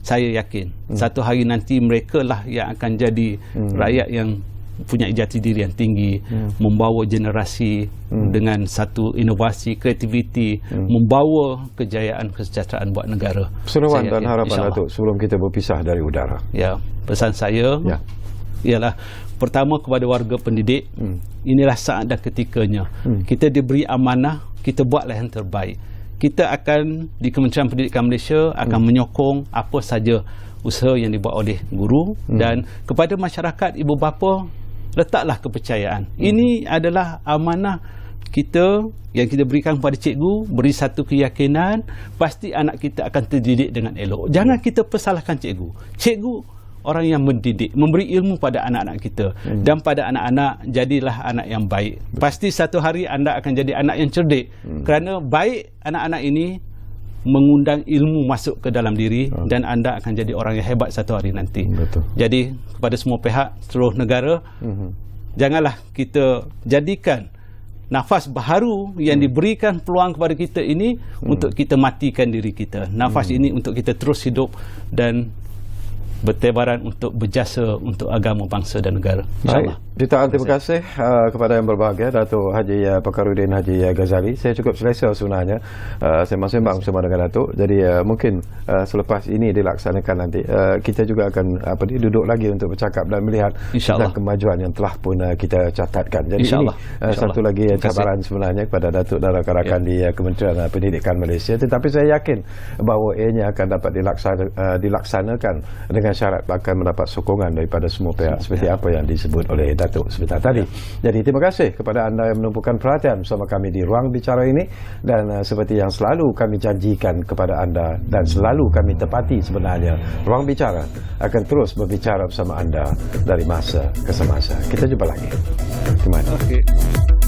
Speaker 3: saya yakin satu hari nanti mereka lah yang akan jadi rakyat yang punya jati diri yang tinggi, membawa generasi dengan satu inovasi, kreativiti, membawa kejayaan kesejahteraan buat negara.
Speaker 2: Seruan dan harapan Datuk sebelum kita berpisah dari udara.
Speaker 3: Ya, pesan saya ialah pertama kepada warga pendidik, inilah saat dan ketikanya. Kita diberi amanah, kita buatlah yang terbaik. Kita akan di Kementerian Pendidikan Malaysia akan menyokong apa saja usaha yang dibuat oleh guru dan kepada masyarakat, ibu bapa, letaklah kepercayaan. Ini adalah amanah kita yang kita berikan kepada cikgu, beri satu keyakinan, pasti anak kita akan terdidik dengan elok. Jangan kita persalahkan cikgu. Cikgu orang yang mendidik, memberi ilmu pada anak-anak kita, dan pada anak-anak jadilah anak yang baik. Pasti satu hari anda akan jadi anak yang cerdik, kerana baik anak-anak ini mengundang ilmu masuk ke dalam diri, dan anda akan jadi orang yang hebat satu hari nanti. Jadi kepada semua pihak seluruh negara, janganlah kita jadikan nafas baharu yang diberikan peluang kepada kita ini untuk kita matikan diri kita. Nafas ini untuk kita terus hidup dan bertebaran untuk berjasa untuk agama, bangsa dan negara. InsyaAllah.
Speaker 2: Jutaan terima kasih kepada yang berbahagia, Datuk Haji Pakarudin Haji Ghazali. Saya cukup selesa sebenarnya sembang-sembang bersama dengan Datuk. Jadi mungkin selepas ini dilaksanakan nanti kita juga akan duduk lagi untuk bercakap dan melihat tentang kemajuan yang telah pun kita catatkan. Jadi ini satu lagi cabaran sebenarnya kepada Datuk dan rakan-rakan di Kementerian Pendidikan Malaysia. Tetapi saya yakin bahawa ianya akan dapat dilaksanakan dengan syarat akan mendapat sokongan daripada semua pihak seperti apa yang disebut oleh Datuk sebentar tadi. Jadi terima kasih kepada anda yang menumpukan perhatian bersama kami di Ruang Bicara ini, dan seperti yang selalu kami janjikan kepada anda dan selalu kami tepati sebenarnya, Ruang Bicara akan terus berbicara bersama anda dari masa ke semasa. Kita jumpa lagi. Terima kasih.